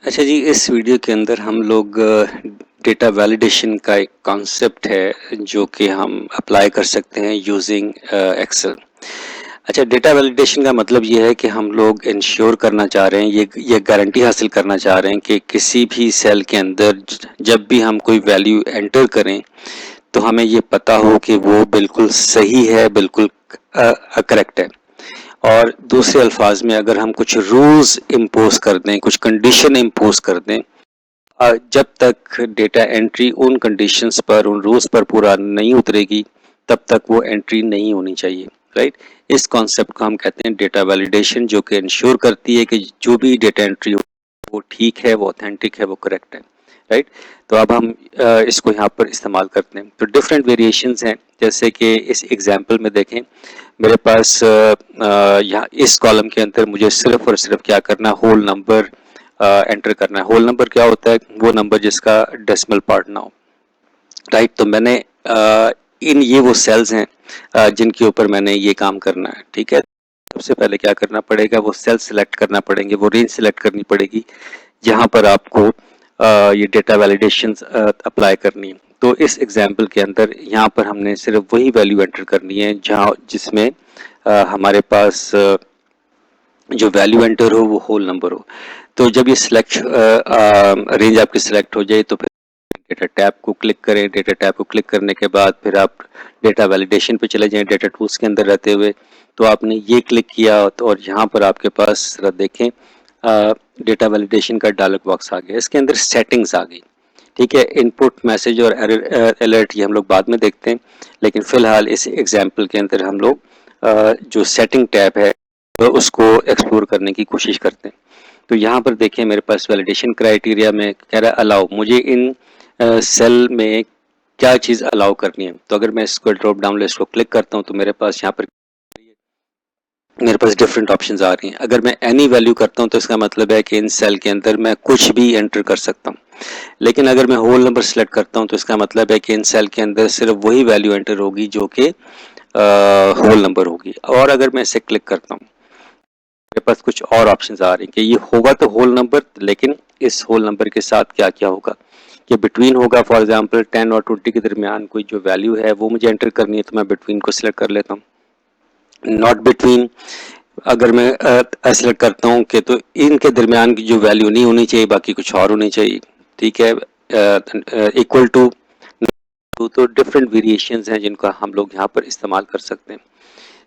अच्छा जी, इस वीडियो के अंदर हम लोग डेटा वैलिडेशन का एक कॉन्सेप्ट है जो कि हम अप्लाई कर सकते हैं यूजिंग एक्सेल। अच्छा, डेटा वैलिडेशन का मतलब ये है कि हम लोग इंश्योर करना चाह रहे हैं, ये गारंटी हासिल करना चाह रहे हैं कि किसी भी सेल के अंदर जब भी हम कोई वैल्यू एंटर करें तो हमें ये पता हो कि वो बिल्कुल सही है, बिल्कुल करेक्ट है। और दूसरे अल्फाज में अगर हम कुछ रूल्स इम्पोज कर दें, कुछ कंडीशन इम्पोज कर दें, जब तक डेटा एंट्री उन कंडीशंस पर, उन रूल्स पर पूरा नहीं उतरेगी, तब तक वो एंट्री नहीं होनी चाहिए। राइट, इस कॉन्सेप्ट को हम कहते हैं डेटा वैलिडेशन, जो कि इंश्योर करती है कि जो भी डेटा एंट्री हो वो ठीक है, वो ऑथेंटिक है, वो करेक्ट है। राइट, तो अब हम इसको यहाँ पर इस्तेमाल करते हैं। तो डिफरेंट वेरिएशंस हैं, जैसे कि इस एग्जांपल में देखें, मेरे पास यहाँ इस कॉलम के अंदर मुझे सिर्फ और सिर्फ क्या करना है, होल नंबर एंटर करना है। होल नंबर क्या होता है? वो नंबर जिसका डेसिमल पार्ट ना हो। राइट, तो मैंने इन ये वो सेल्स हैं जिनके ऊपर मैंने ये काम करना है। ठीक है, सबसे पहले क्या करना पड़ेगा, वो सेल सिलेक्ट करना पड़ेंगे, वो रेंज सिलेक्ट करनी पड़ेगी जहां पर आपको ये डेटा वैलिडेशन अप्लाई करनी है। तो इस एग्जांपल के अंदर यहाँ पर हमने सिर्फ वही वैल्यू एंटर करनी है जहाँ जिसमें हमारे पास जो वैल्यू एंटर हो वो होल नंबर हो। तो जब ये सिलेक्ट रेंज आपकी सिलेक्ट हो जाए तो फिर डेटा टैब को क्लिक करें। डेटा टैब को क्लिक करने के बाद फिर आप डेटा वैलिडेशन पे चले जाएं, डेटा टूल्स के अंदर रहते हुए। तो आपने ये क्लिक किया तो और यहाँ पर आपके पास जरा देखें, डेटा वैलिडेशन का डायलॉग बॉक्स आ गया, इसके अंदर सेटिंग्स आ गई। ठीक है, इनपुट मैसेज और अलर्ट ये हम लोग बाद में देखते हैं, लेकिन फिलहाल इस एग्जाम्पल के अंदर हम लोग जो सेटिंग टैब है तो उसको एक्सप्लोर करने की कोशिश करते हैं। तो यहाँ पर देखिए, मेरे पास वैलिडेशन क्राइटेरिया में कह रहा है अलाउ, मुझे इन सेल में क्या चीज़ अलाउ करनी है। तो अगर मैं इसको ड्रॉप डाउन लिस्ट को क्लिक करता हूँ तो मेरे पास यहाँ पर डिफरेंट ऑप्शंस आ रही हैं। अगर मैं एनी वैल्यू करता हूँ तो इसका मतलब है कि इन सेल के अंदर मैं कुछ भी एंटर कर सकता हूँ। लेकिन अगर मैं होल नंबर सेलेक्ट करता हूँ तो इसका मतलब है कि इन सेल के अंदर सिर्फ वही वैल्यू एंटर होगी जो कि होल नंबर होगी। और अगर मैं इसे क्लिक करता हूँ, मेरे पास कुछ और ऑप्शंस आ रहे हैं कि ये होगा तो होल नंबर, लेकिन इस होल नंबर के साथ क्या क्या होगा, कि बिटवीन होगा। फॉर एग्जांपल 10 और 20 के दरमियान कोई जो वैल्यू है वो मुझे एंटर करनी है, तो मैं बिटवीन को सिलेक्ट कर लेता हूँ। नॉट बिटवीन अगर मैं सेलेक्ट करता हूँ कि तो इनके दरमियान की जो वैल्यू नहीं होनी चाहिए, बाकी कुछ और होनी चाहिए। ठीक है, इक्वल टू, तो डिफरेंट वेरिएशंस हैं जिनका हम लोग यहाँ पर इस्तेमाल कर सकते हैं।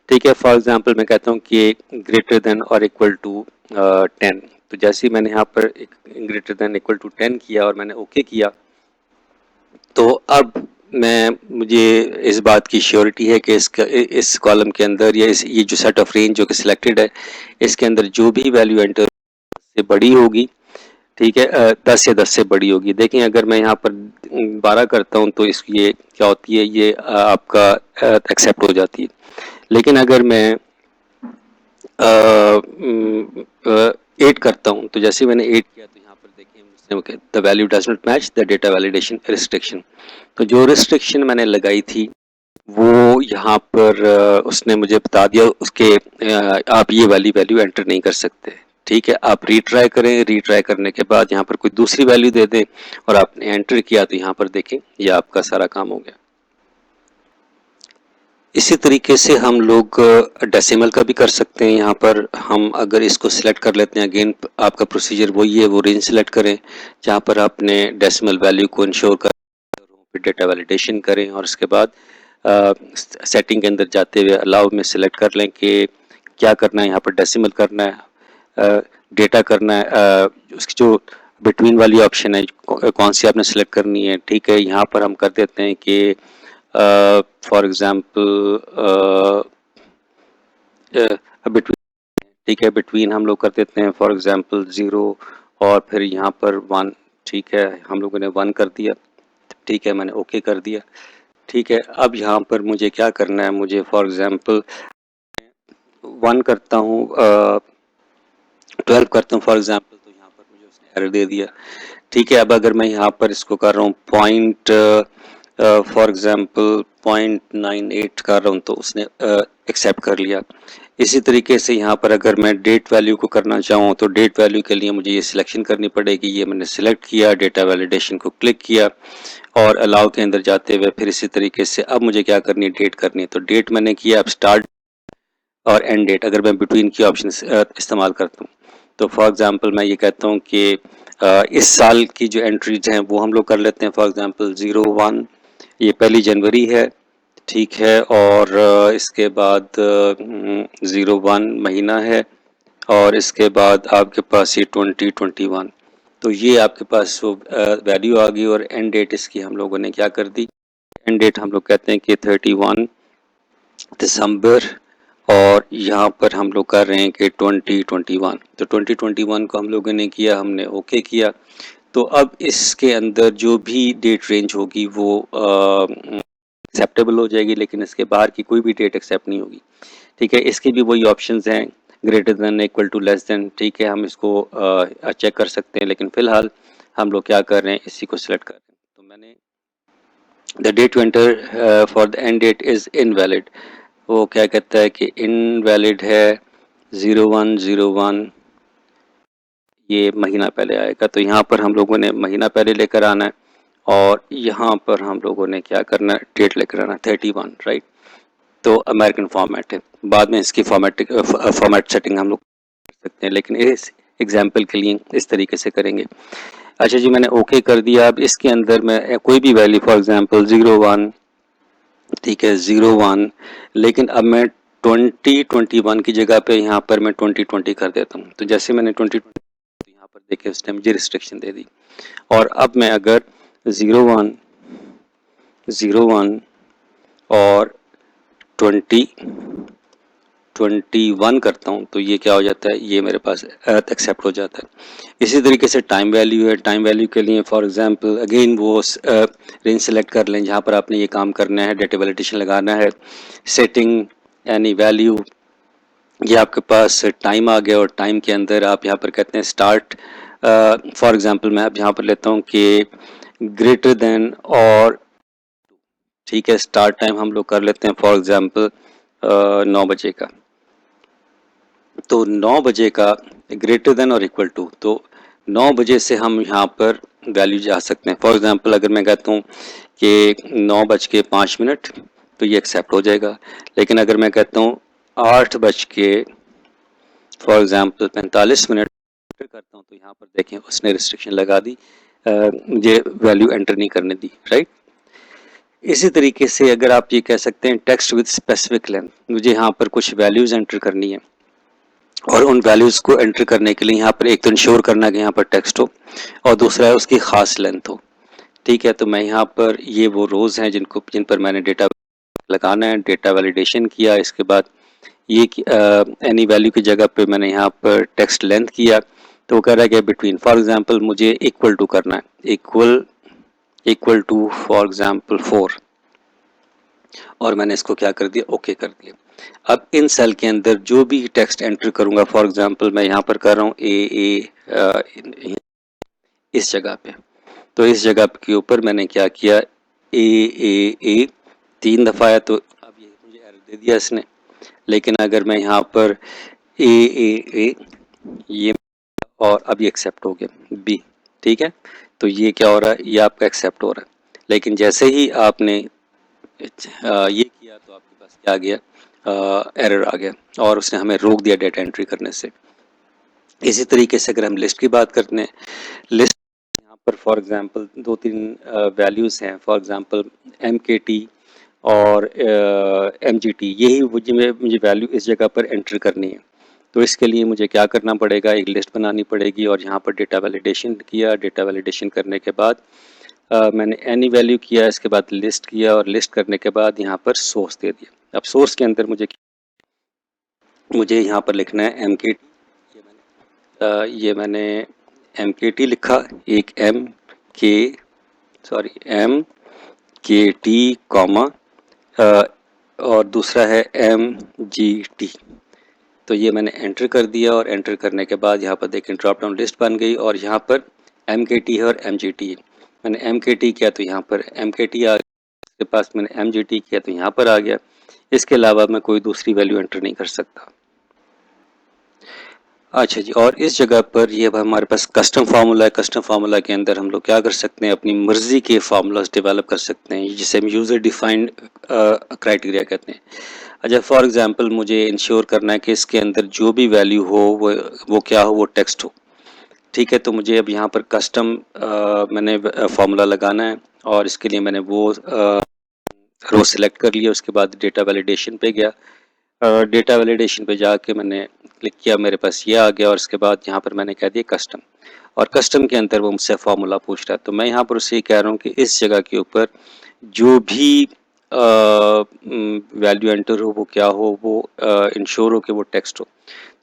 ठीक है, फॉर एग्जांपल मैं कहता हूँ कि ग्रेटर देन और इक्वल टू 10। तो जैसे ही मैंने यहाँ पर एक ग्रेटर देन इक्वल टू 10 किया और मैंने ओके किया, तो अब मुझे इस बात की श्योरिटी है कि इस कॉलम के अंदर या ये जो सेट ऑफ रेंज जो कि सिलेक्टेड है, इसके अंदर जो भी वैल्यू एंटर से बड़ी होगी, ठीक है, 10 या 10 से बड़ी होगी। देखें, अगर मैं यहाँ पर 12 करता हूँ तो इस ये क्या होती है, ये आपका एक्सेप्ट हो जाती है। लेकिन अगर मैं 8 करता हूँ, तो जैसे मैंने 8 किया तो यहाँ पर देखिए the value does not match the data validation restriction. तो जो रिस्ट्रिक्शन मैंने लगाई थी वो यहाँ पर उसने मुझे बता दिया, उसके आप ये वाली वैल्यू एंटर नहीं कर सकते। ठीक है, आप रीट्राई करें, रीट्राई करने के बाद यहाँ पर कोई दूसरी वैल्यू दे दें और आपने एंटर किया तो यहाँ पर देखें ये आपका सारा काम हो गया। इसी तरीके से हम लोग डेसिमल का भी कर सकते हैं। यहाँ पर हम अगर इसको सिलेक्ट कर लेते हैं, अगेन आपका प्रोसीजर वही है, वो रेंज सिलेक्ट करें जहाँ पर आपने डेसिमल वैल्यू को इंश्योर कर, फिर डेटा वैलिडेशन करें और उसके बाद सेटिंग के अंदर जाते हुए अलाउ में सिलेक्ट कर लें कि क्या करना है। यहाँ पर डेसिमल करना है, डेटा करना है, उसकी जो बिटवीन वाली ऑप्शन है कौन सी आपने सेलेक्ट करनी है। ठीक है, यहाँ पर हम कर देते हैं कि फॉर एग्जांपल बिटवीन, ठीक है, बिटवीन हम लोग कर देते हैं फॉर एग्जांपल 0 और फिर यहाँ पर 1। ठीक है, हम लोगों ने 1 कर दिया। ठीक है, मैंने ओके कर दिया। ठीक है, अब यहाँ पर मुझे क्या करना है, मुझे फॉर एग्जांपल 1 करता हूँ, 12 करता हूँ फॉर एग्जांपल, तो यहाँ पर मुझे उसने एरर दे दिया। ठीक है, अब अगर मैं यहाँ पर इसको कर रहा हूँ पॉइंट, फॉर एग्जांपल 0.98 कर रहा हूँ, तो उसने एक्सेप्ट कर लिया। इसी तरीके से यहाँ पर अगर मैं डेट वैल्यू को करना चाहूँ तो डेट वैल्यू के लिए मुझे ये सिलेक्शन करनी पड़ेगी। ये मैंने सिलेक्ट किया, डेटा वैलिडेशन को क्लिक किया और अलाउ के अंदर जाते हुए फिर इसी तरीके से अब मुझे क्या करनी है, डेट करनी है। तो डेट मैंने किया, अब स्टार्ट और एंड डेट अगर मैं बिटवीन की ऑप्शन इस्तेमाल करता हूँ तो फॉर एग्जांपल मैं ये कहता हूँ कि इस साल की जो एंट्रीज हैं वो हम लोग कर लेते हैं। फॉर एग्जांपल 01 ये 1 जनवरी है, ठीक है, और इसके बाद 01 महीना है और इसके बाद आपके पास ये 2021। तो ये आपके पास वो वैल्यू आ गई और एंड डेट इसकी हम लोगों ने क्या कर दी, एंड डेट हम लोग कहते हैं कि 31 दिसंबर और यहाँ पर हम लोग कर रहे हैं कि 2021। तो 2021 को हम लोगों ने किया, हमने ओके किया। तो अब इसके अंदर जो भी डेट रेंज होगी वो एक्सेप्टेबल हो जाएगी, लेकिन इसके बाहर की कोई भी डेट एक्सेप्ट नहीं होगी, ठीक है। इसके भी वही ऑप्शंस हैं, greater than, equal to, less than, ठीक है, हम इसको चेक कर सकते हैं, लेकिन फिलहाल हम लोग क्या कर रहे हैं, इसी को सिलेक्ट कर रहे हैं। तो मैंने the date to enter for the end date is invalid, वो क्या कहता है कि इनवैलिड है, 0101 ये महीना पहले आएगा। तो यहाँ पर हम लोगों ने महीना पहले लेकर आना है और यहाँ पर हम लोगों ने क्या करना है, डेट लेकर आना है 31, राइट। तो अमेरिकन फॉर्मेट है, बाद में इसकी फॉर्मेट सेटिंग हम लोग कर सकते हैं, लेकिन इस एग्जाम्पल के लिए इस तरीके से करेंगे। अच्छा जी, मैंने ओके कर दिया। अब इसके अंदर मैं कोई भी वैल्यू, फॉर एग्जांपल 01, ठीक है, 01, लेकिन अब मैं 2021 की जगह पे यहाँ पर मैं 2020 कर देता हूँ। तो जैसे मैंने 2020 तो यहाँ पर देखिए उसने मुझे रिस्ट्रिक्शन दे दी। और अब मैं अगर 01 01 और 2021 करता हूँ तो ये क्या हो जाता है, ये मेरे पास एक्सेप्ट हो जाता है। इसी तरीके से टाइम वैल्यू है, टाइम वैल्यू के लिए फॉर एग्जांपल अगेन वो रेंज सेलेक्ट कर लें जहाँ पर आपने ये काम करना है, डेटा वैलिडेशन लगाना है, सेटिंग एनी वैल्यू, ये आपके पास टाइम आ गया और टाइम के अंदर आप यहाँ पर कहते हैं स्टार्ट। फॉर एग्जांपल मैं अब यहाँ पर लेता हूँ कि ग्रेटर देन और, ठीक है, स्टार्ट टाइम हम लोग कर लेते हैं फॉर एग्जांपल 9 बजे का। तो 9 बजे का ग्रेटर देन और इक्वल टू, तो 9 बजे से हम यहाँ पर वैल्यू जा सकते हैं। फॉर एग्जांपल अगर मैं कहता हूँ कि 9:05 तो ये एक्सेप्ट हो जाएगा, लेकिन अगर मैं कहता हूँ 8 बज के फॉर एग्जांपल 45 मिनट करता हूँ तो यहाँ पर देखें उसने रिस्ट्रिक्शन लगा दी, मुझे वैल्यू एंटर नहीं करने दी, राइट। इसी तरीके से अगर आप ये कह सकते हैं टेक्स्ट विद स्पेसिफिक लेंथ, मुझे यहाँ पर कुछ वैल्यूज एंटर करनी है और उन वैल्यूज को एंटर करने के लिए यहाँ पर एक तो इंश्योर करना कि यहाँ पर टेक्स्ट हो और दूसरा है उसकी खास लेंथ हो, ठीक है। तो मैं यहाँ पर ये वो रोज़ हैं जिन पर मैंने डेटा लगाना है, डेटा वैलिडेशन किया, इसके बाद ये एनी वैल्यू की जगह पे मैंने यहाँ पर टेक्स्ट लेंथ किया। तो वो कह रहा है कि बिटवीन, फॉर एग्जांपल मुझे इक्वल टू करना है, इक्वल टू फॉर एग्जांपल 4 और मैंने इसको क्या कर दिया, ओके कर दिया। अब इन सेल के अंदर जो भी टेक्स्ट एंटर करूंगा, फॉर एग्जांपल मैं यहाँ पर कर रहा हूँ ए इस जगह पे, तो इस जगह के ऊपर मैंने क्या किया, ए 3 दफ़ा आया तो अब ये मुझे एरर दे दिया इसने। लेकिन अगर मैं यहाँ पर ए ये और अब ये एक्सेप्ट हो गया बी, ठीक है। तो ये क्या हो रहा है, ये आपका एक्सेप्ट हो रहा है। लेकिन जैसे ही आपने ये किया तो आपके पास क्या आ गया, एरर आ गया और उसने हमें रोक दिया डेटा एंट्री करने से। इसी तरीके से अगर हम लिस्ट की बात करते हैं, लिस्ट यहाँ पर फॉर एग्जांपल 2-3 वैल्यूज़ हैं, फॉर एग्जांपल MKT और MGT, यही मुझे वैल्यू इस जगह पर एंटर करनी है। तो इसके लिए मुझे क्या करना पड़ेगा, एक लिस्ट बनानी पड़ेगी और यहाँ पर डेटा वैलिडेशन किया, डेटा वैलिडेशन करने के बाद मैंने एनी वैल्यू किया, इसके बाद लिस्ट किया और लिस्ट करने के बाद यहाँ पर सोर्स दे दिया। अब सोर्स के अंदर मुझे यहाँ पर लिखना है MKT, ये मैंने MKT लिखा, एक MKT कॉमा और दूसरा है MGT। तो ये मैंने एंटर कर दिया और एंटर करने के बाद यहाँ पर देखें ड्रॉप डाउन लिस्ट बन गई और यहाँ पर MKT है और MGT है। मैंने MKT किया तो यहाँ पर MKT आ गया, इसके पास मैंने MGT किया तो यहाँ पर आ गया। इसके अलावा मैं कोई दूसरी वैल्यू एंटर नहीं कर सकता। अच्छा जी, और इस जगह पर ये अब हमारे पास कस्टम फार्मूला है। कस्टम फार्मूला के अंदर हम लोग क्या कर सकते हैं, अपनी मर्जी के फार्मूलाज डेवलप कर सकते हैं, जिसे हम यूज़र डिफाइंड क्राइटेरिया कहते हैं। अच्छा, फॉर एग्जांपल मुझे इंश्योर करना है कि इसके अंदर जो भी वैल्यू हो वो क्या हो, वो टेक्स्ट हो। ठीक है, तो मुझे अब यहाँ पर कस्टम मैंने फार्मूला लगाना है, और इसके लिए मैंने वो रो सिलेक्ट कर लिया। उसके बाद डेटा वैलिडेशन पे गया। डेटा वैलिडेशन पे जाके मैंने क्लिक किया, मेरे पास ये आ गया, और इसके बाद यहाँ पर मैंने कह दिया कस्टम, और कस्टम के अंदर वो मुझसे फार्मूला पूछ रहा है। तो मैं यहाँ पर उससे कह रहा हूँ कि इस जगह के ऊपर जो भी वैल्यू एंटर हो वो क्या हो, वो इंश्योर हो कि वो टेक्स्ट हो।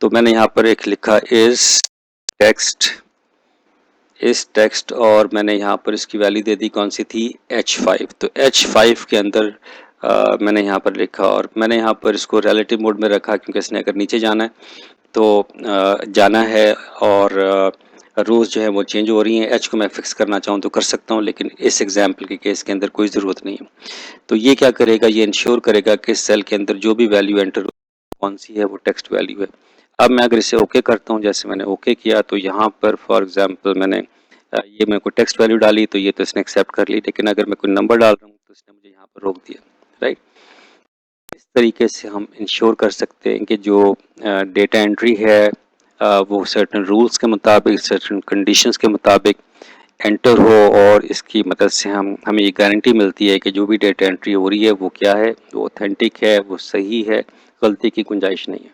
तो मैंने यहाँ पर एक लिखा टेक्स्ट इस टेक्स्ट, और मैंने यहाँ पर इसकी वैल्यू दे दी, कौन सी थी, H5। तो H5 के अंदर मैंने यहाँ पर लिखा, और मैंने यहाँ पर इसको रिलेटिव मोड में रखा, क्योंकि इसने अगर नीचे जाना है तो जाना है, और रोज़ जो है वो चेंज हो रही हैं। H को मैं फिक्स करना चाहूँ तो कर सकता हूँ, लेकिन इस एग्जाम्पल के केस के अंदर कोई ज़रूरत नहीं है। तो ये क्या करेगा, ये इंश्योर करेगा कि सेल के अंदर जो भी वैल्यू एंटर कौन सी है, वो टेक्स्ट वैल्यू है। अब मैं अगर इसे ओके करता हूँ, जैसे मैंने ओके किया, तो यहाँ पर फॉर एग्जांपल मैंने ये मैं कोई टेक्स्ट वैल्यू डाली, तो ये तो इसने एक्सेप्ट कर ली, लेकिन अगर मैं कोई नंबर डाल रहा हूँ तो इसने मुझे यहाँ पर रोक दिया। राइट, इस तरीके से हम इंश्योर कर सकते हैं कि जो डेटा एंट्री है वो सर्टन रूल्स के मुताबिक, सर्टन कंडीशंस के मुताबिक एंटर हो, और इसकी मदद से हमें ये गारंटी मिलती है कि जो भी डेटा एंट्री हो रही है वो क्या है, वो ऑथेंटिक है, वो सही है, गलती की गुंजाइश नहीं है।